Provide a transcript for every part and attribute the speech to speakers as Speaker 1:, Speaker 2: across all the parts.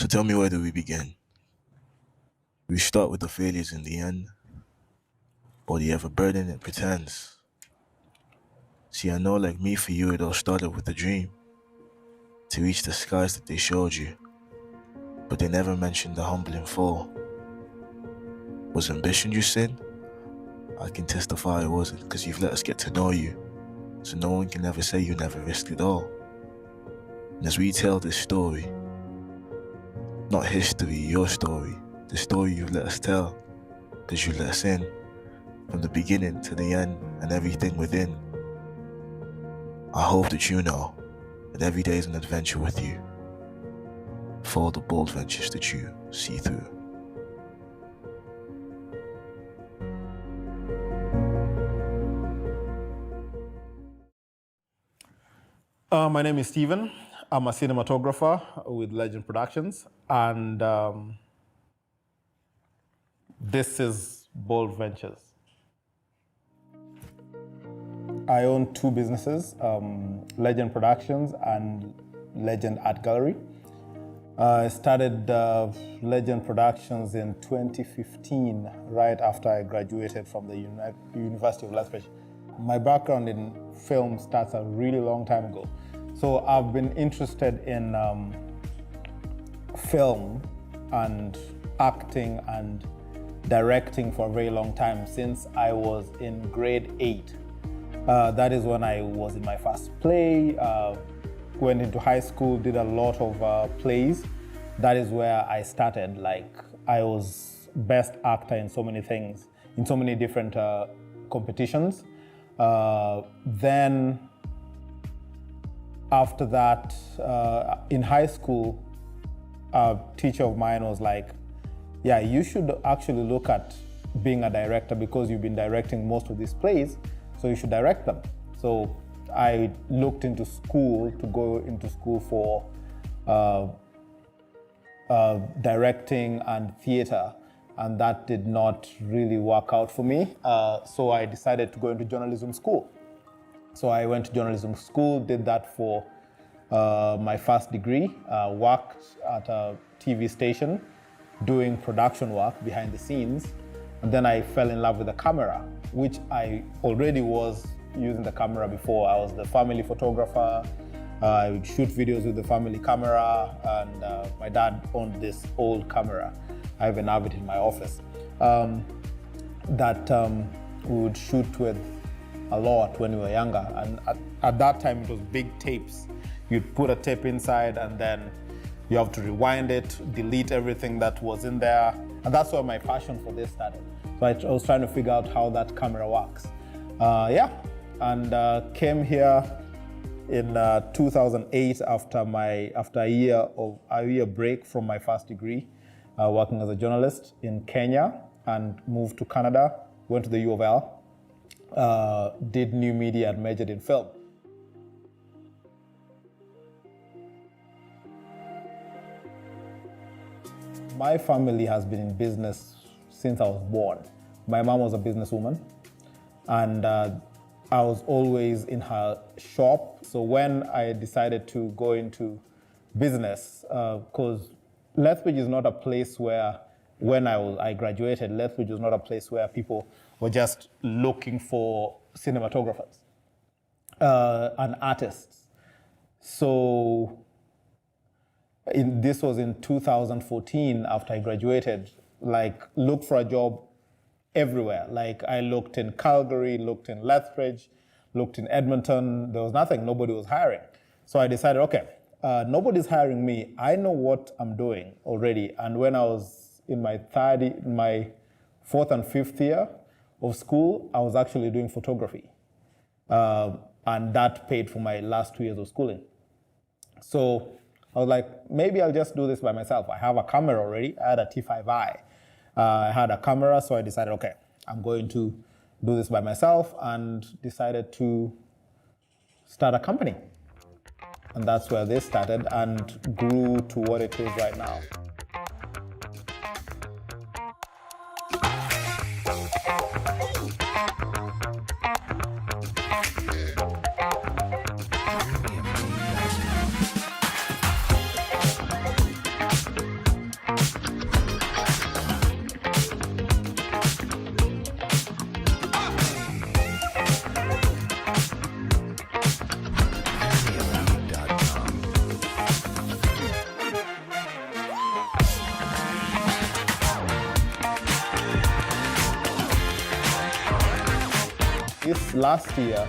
Speaker 1: So tell me, where do we begin? We start with the failures in the end, or the ever burden it pretends? See, I know like me, for you, it all started with a dream to reach the skies that they showed you, but they never mentioned the humbling fall. Was ambition your sin? I can testify it wasn't, because you've let us get to know you, so no one can ever say you never risked it all. And as we tell this story, not history, your story, the story you've let us tell, because you let us in, from the beginning to the end and everything within. I hope that you know that every day is an adventure with you, for all the bold ventures that you see through.
Speaker 2: My name is Steven. I'm a cinematographer with Legend Productions, and this is Bold Ventures. I own two businesses, Legend Productions and Legend Art Gallery. I started Legend Productions in 2015, right after I graduated from the University of Lethbridge. My background in film starts a really long time ago. So I've been interested in film and acting and directing for a very long time, since I was in grade 8. That is when I was in my first play, went into high school, did a lot of plays. That is where I started. Like, I was best actor in so many things, in so many different competitions. Then after that, in high school, a teacher of mine was like, yeah, you should actually look at being a director, because you've been directing most of these plays, so you should direct them. So I looked into school, to go into school for directing and theater, and that did not really work out for me. So I decided to go into journalism school. So I went to journalism school, did that for my first degree, worked at a TV station doing production work behind the scenes. And then I fell in love with the camera, which I already was using the camera before. I was the family photographer. I would shoot videos with the family camera, and my dad owned this old camera. I even have it in my office, that we would shoot with a lot when we were younger. And at that time, it was big tapes. You'd put a tape inside, and then you have to rewind it, delete everything that was in there. And that's where my passion for this started. So I was trying to figure out how that camera works. And came here in 2008 after a year break from my first degree, working as a journalist in Kenya, and moved to Canada, went to the U of L, did new media and majored in film. My family has been in business since I was born. My mom was a businesswoman, and I was always in her shop. So when I decided to go into business, because Lethbridge is not a place where, when I graduated, Lethbridge was not a place where people were just looking for cinematographers and artists. So this was in 2014, after I graduated, like, looked for a job everywhere. Like, I looked in Calgary, looked in Lethbridge, looked in Edmonton. There was nothing, nobody was hiring. So I decided, okay, nobody's hiring me. I know what I'm doing already. And when I was in my fourth and fifth year of school, I was actually doing photography. And that paid for my last 2 years of schooling. So I was like, maybe I'll just do this by myself. I have a camera already. I had a T5i. I had a camera, so I decided, okay, I'm going to do this by myself, and decided to start a company. And that's where this started and grew to what it is right now. This last year,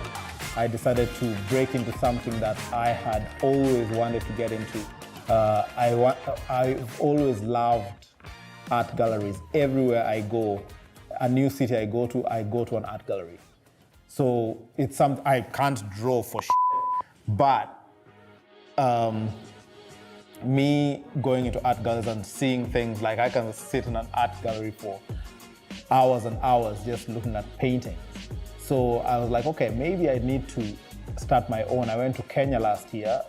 Speaker 2: I decided to break into something that I had always wanted to get into. I've always loved art galleries. Everywhere I go, a new city I go to an art gallery. So it's something I can't draw for but me going into art galleries and seeing things, like I can sit in an art gallery for hours and hours just looking at paintings. So I was like, okay, maybe I need to start my own. I went to Kenya last year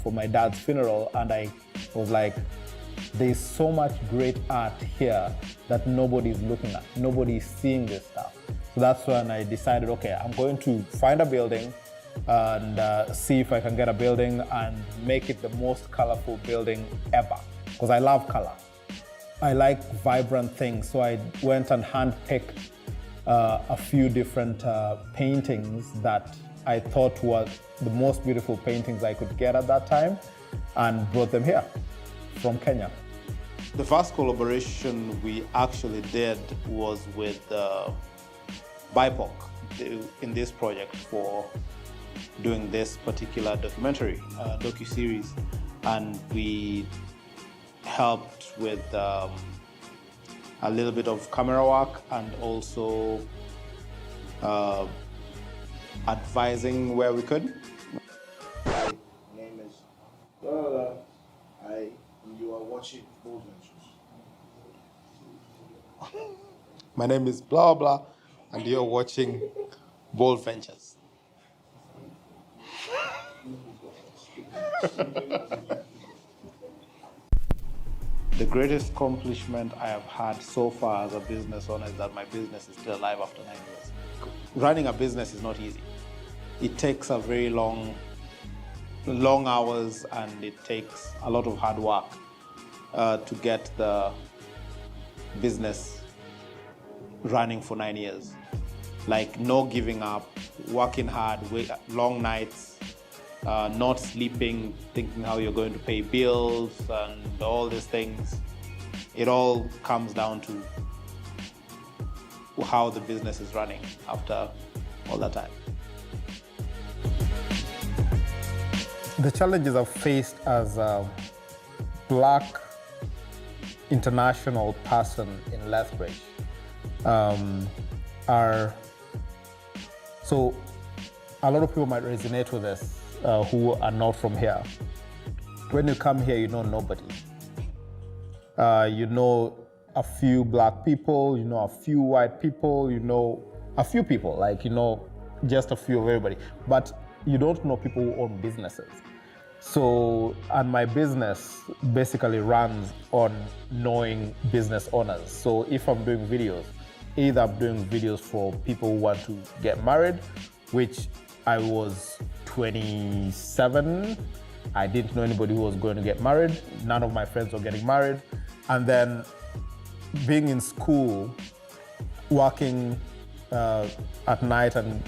Speaker 2: for my dad's funeral, and I was like, there's so much great art here that nobody's looking at. Nobody's seeing this stuff. So that's when I decided, okay, I'm going to find a building and see if I can get a building and make it the most colorful building ever, because I love color. I like vibrant things, so I went and handpicked a few different paintings that I thought were the most beautiful paintings I could get at that time, and brought them here from Kenya.
Speaker 3: The first collaboration we actually did was with BIPOC in this project for doing this particular documentary, docu-series, and we helped with a little bit of camera work and also advising where we could.
Speaker 1: My name is Lola. You are watching Bold Ventures.
Speaker 3: My name is blah blah, and you're watching Bold Ventures. The greatest accomplishment I have had so far as a business owner is that my business is still alive after 9 years. Running a business is not easy. It takes a very long hours, and it takes a lot of hard work to get the business running for 9 years. Like no giving up, working hard, long nights, not sleeping, thinking how you're going to pay bills and all these things. It all comes down to how the business is running after all that time.
Speaker 2: The challenges I've faced as a Black international person in Lethbridge are, so a lot of people might resonate with this who are not from here. When you come here, you know nobody. You know a few Black people, you know a few white people, you know a few people, like you know just a few of everybody, but you don't know people who own businesses. So, and my business basically runs on knowing business owners. So if I'm doing videos, either I'm doing videos for people who want to get married, which I was 27, I didn't know anybody who was going to get married. None of my friends were getting married. And then being in school, working at night and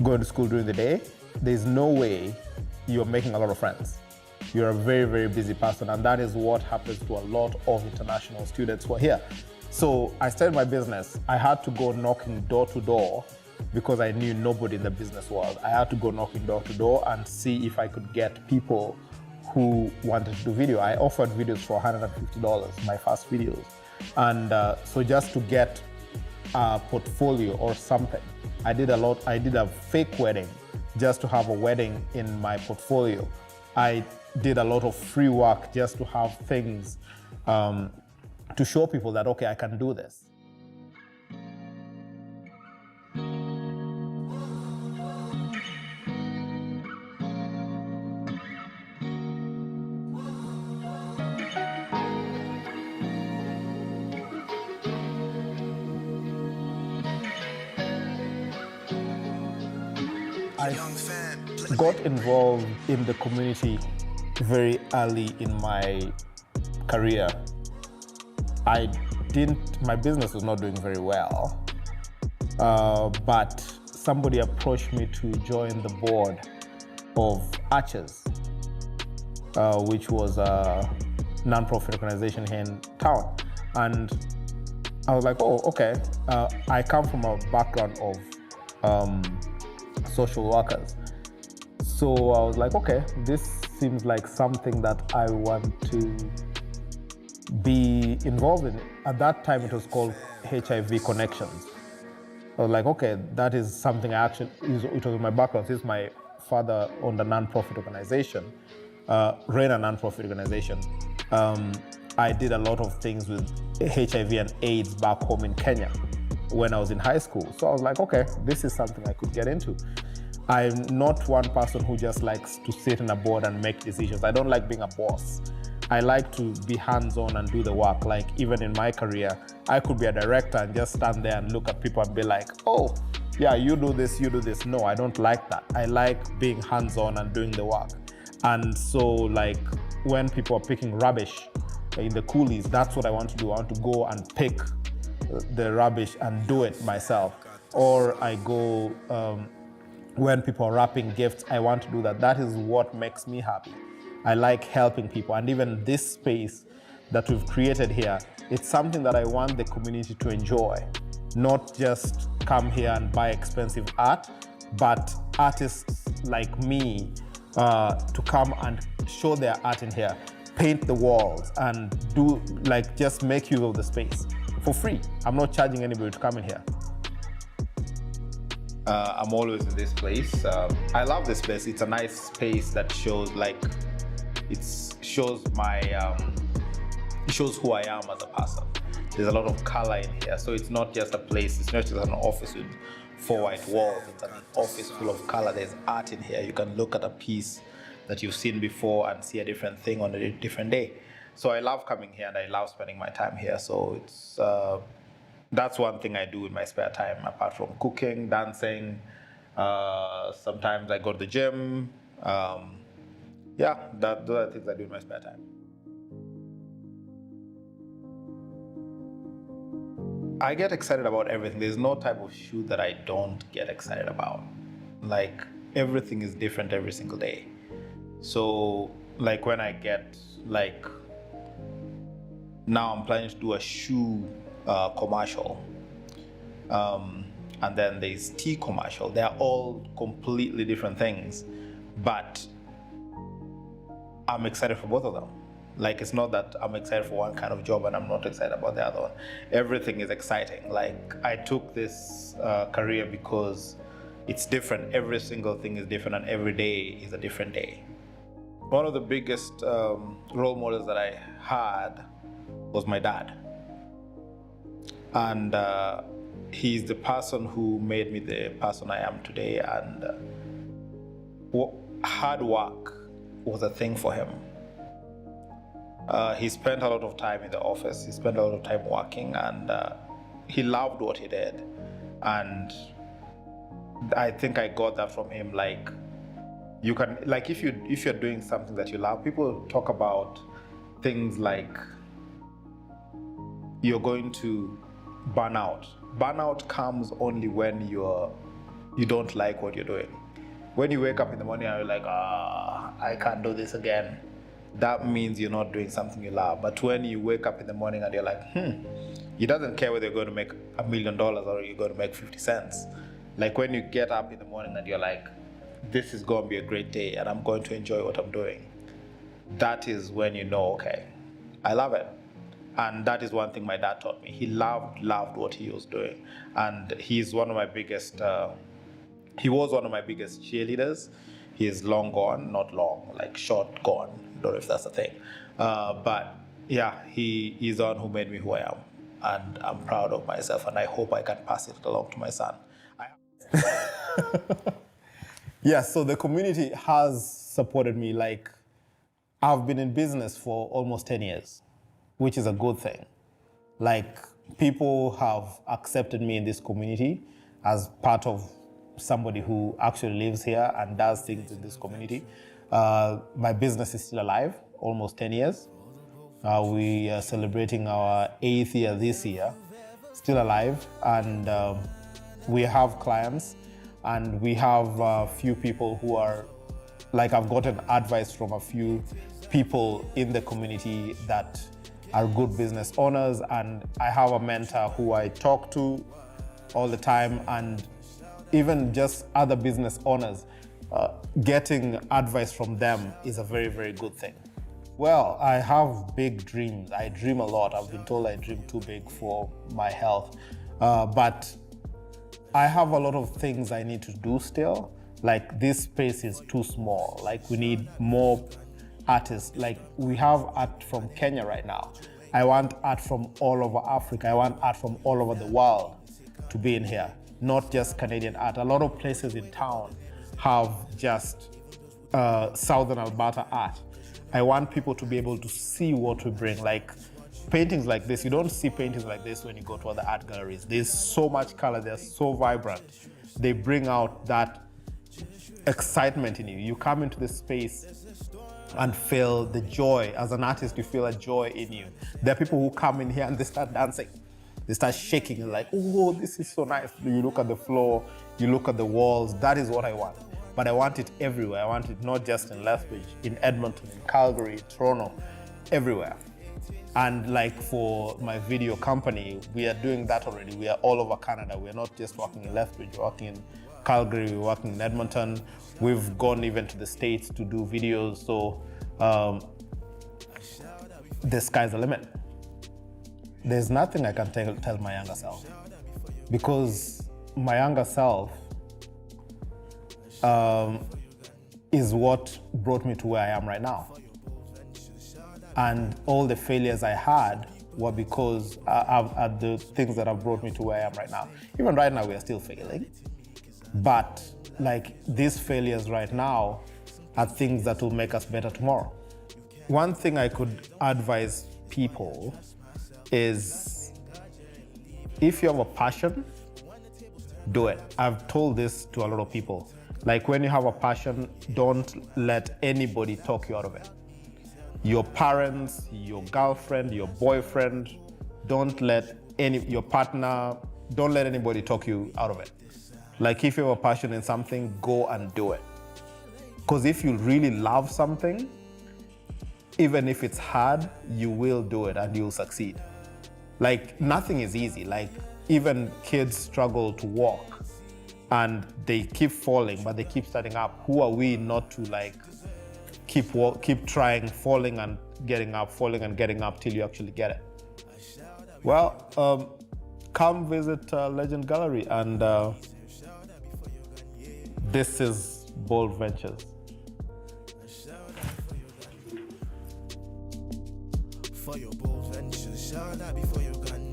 Speaker 2: going to school during the day, there's no way you're making a lot of friends. You're a very, very busy person, and that is what happens to a lot of international students who are here. So I started my business. I had to go knocking door to door because I knew nobody in the business world. I had to go knocking door to door and see if I could get people who wanted to do video. I offered videos for $150, my first videos. And so just to get a portfolio or something, I did a fake wedding just to have a wedding in my portfolio. I did a lot of free work just to have things to show people that, okay, I can do this. I got involved in the community very early in my career. My business was not doing very well, but somebody approached me to join the board of Archers, which was a non-profit organization here in town. And I was like, oh, okay. I come from a background of social workers. So I was like, okay, this seems like something that I want to be involved in. At that time, it was called HIV Connections. I was like, okay, that is something I actually, it was my background. Since my father owned a non-profit organization, ran a non-profit organization. I did a lot of things with HIV and AIDS back home in Kenya when I was in high school. So I was like, okay, this is something I could get into. I'm not one person who just likes to sit in a board and make decisions. I don't like being a boss. I like to be hands-on and do the work. Like even in my career, I could be a director and just stand there and look at people and be like, oh, yeah, you do this, you do this. No, I don't like that. I like being hands-on and doing the work. And so like when people are picking rubbish in the coolies, that's what I want to do. I want to go and pick the rubbish and do it myself. Or I go, when people are wrapping gifts, I want to do that. That is what makes me happy. I like helping people. And even this space that we've created here, it's something that I want the community to enjoy. Not just come here and buy expensive art, but artists like me to come and show their art in here, paint the walls and do like just make use of the space for free. I'm not charging anybody to come in here.
Speaker 3: I'm always in this place. I love this place. It's a nice space that shows like, it shows my, it shows who I am as a person. There's a lot of color in here. So it's not just a place, it's not just an office with 4 white walls. It's an office full of color. There's art in here. You can look at a piece that you've seen before and see a different thing on a different day. So I love coming here and I love spending my time here. So it's, that's one thing I do in my spare time, apart from cooking, dancing. Sometimes I go to the gym. Yeah, those are things I do in my spare time. I get excited about everything. There's no type of shoot that I don't get excited about. Like everything is different every single day. So like when I get like, now I'm planning to do a shoe commercial. And then there's tea commercial. They're all completely different things, but I'm excited for both of them. Like it's not that I'm excited for one kind of job and I'm not excited about the other one. Everything is exciting. Like I took this career because it's different. Every single thing is different and every day is a different day. One of the biggest role models that I had was my dad. And he's the person who made me the person I am today. And hard work was a thing for him. He spent a lot of time in the office. He spent a lot of time working, and he loved what he did. And I think I got that from him. Like you can, like if you're doing something that you love, people talk about things like you're going to burn out. Burnout comes only when you don't like what you're doing. When you wake up in the morning and you're like, I can't do this again, that means you're not doing something you love. But when you wake up in the morning and you're like, it doesn't care whether you're going to make $1 million or you're going to make 50 cents. Like when you get up in the morning and you're like, this is going to be a great day and I'm going to enjoy what I'm doing. That is when you know, okay, I love it. And that is one thing my dad taught me. He loved what he was doing. And he's one of my biggest, he was one of my biggest cheerleaders. He is long gone, not long, like short gone. I don't know if that's a thing. But yeah, he is the one who made me who I am. And I'm proud of myself and I hope I can pass it along to my son.
Speaker 2: Yeah, so the community has supported me. Like I've been in business for almost 10 years, which is a good thing. Like people have accepted me in this community as part of somebody who actually lives here and does things in this community. My business is still alive, almost 10 years. We are celebrating our 8th year this year, still alive. And we have clients and we have a few people who are, like I've gotten advice from a few people in the community that are good business owners, and I have a mentor who I talk to all the time, and even just other business owners, getting advice from them is a very, very good thing. Well, I have big dreams. I dream a lot. I've been told I dream too big for my health, but I have a lot of things I need to do still. Like, this space is too small. Like, we need more artists. Like, we have art from Kenya right now. I want art from all over Africa. I want art from all over the world to be in here, not just Canadian art. A lot of places in town have just Southern Alberta art. I want people to be able to see what we bring. Like, paintings like this, you don't see paintings like this when you go to other art galleries. There's so much color, they're so vibrant. They bring out that excitement in you. You come into this space and feel the joy. As an artist, you feel a joy in you. There are people who come in here and they start dancing. They start shaking and like, oh, this is so nice. You look at the floor, you look at the walls. That is what I want. But I want it everywhere. I want it not just in Lethbridge, in Edmonton, in Calgary, Toronto, everywhere. And like for my video company, we are doing that already. We are all over Canada. We're not just working in Lethbridge, we're working in Calgary, we're working in Edmonton. We've gone even to the States to do videos. So the sky's the limit. There's nothing I can tell my younger self, because my younger self is what brought me to where I am right now. And all the failures I had were because of the things that have brought me to where I am right now. Even right now, we are still failing. But like, these failures right now are things that will make us better tomorrow. One thing I could advise people is, if you have a passion, do it. I've told this to a lot of people. Like, when you have a passion, don't let anybody talk you out of it. Your parents, your girlfriend, your boyfriend, your partner, don't let anybody talk you out of it. Like, if you have a passion in something, go and do it. Because if you really love something, even if it's hard, you will do it and you'll succeed. Like, nothing is easy. Like, even kids struggle to walk and they keep falling, but they keep starting up. Who are we not to like keep trying, falling and getting up, falling and getting up till you actually get it? Well, come visit Legend Gallery, and this is Bold Ventures.
Speaker 4: For your bold ventures, shall not be for your gun.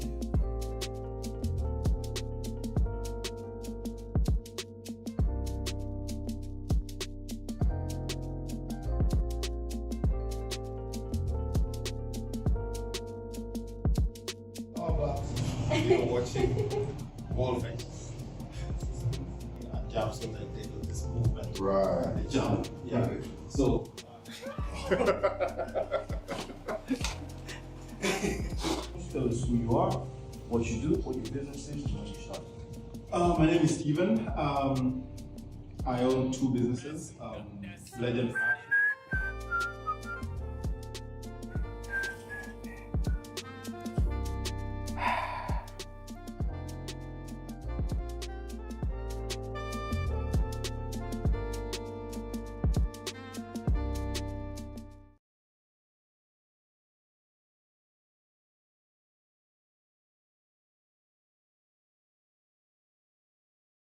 Speaker 5: You're watching Bold Ventures. And jump, so that they do this movement.
Speaker 6: Right.
Speaker 5: They jump. Yeah. So tell us who you are, what you do, what your business is, and when you start.
Speaker 6: My name is Steven. I own two businesses, Legend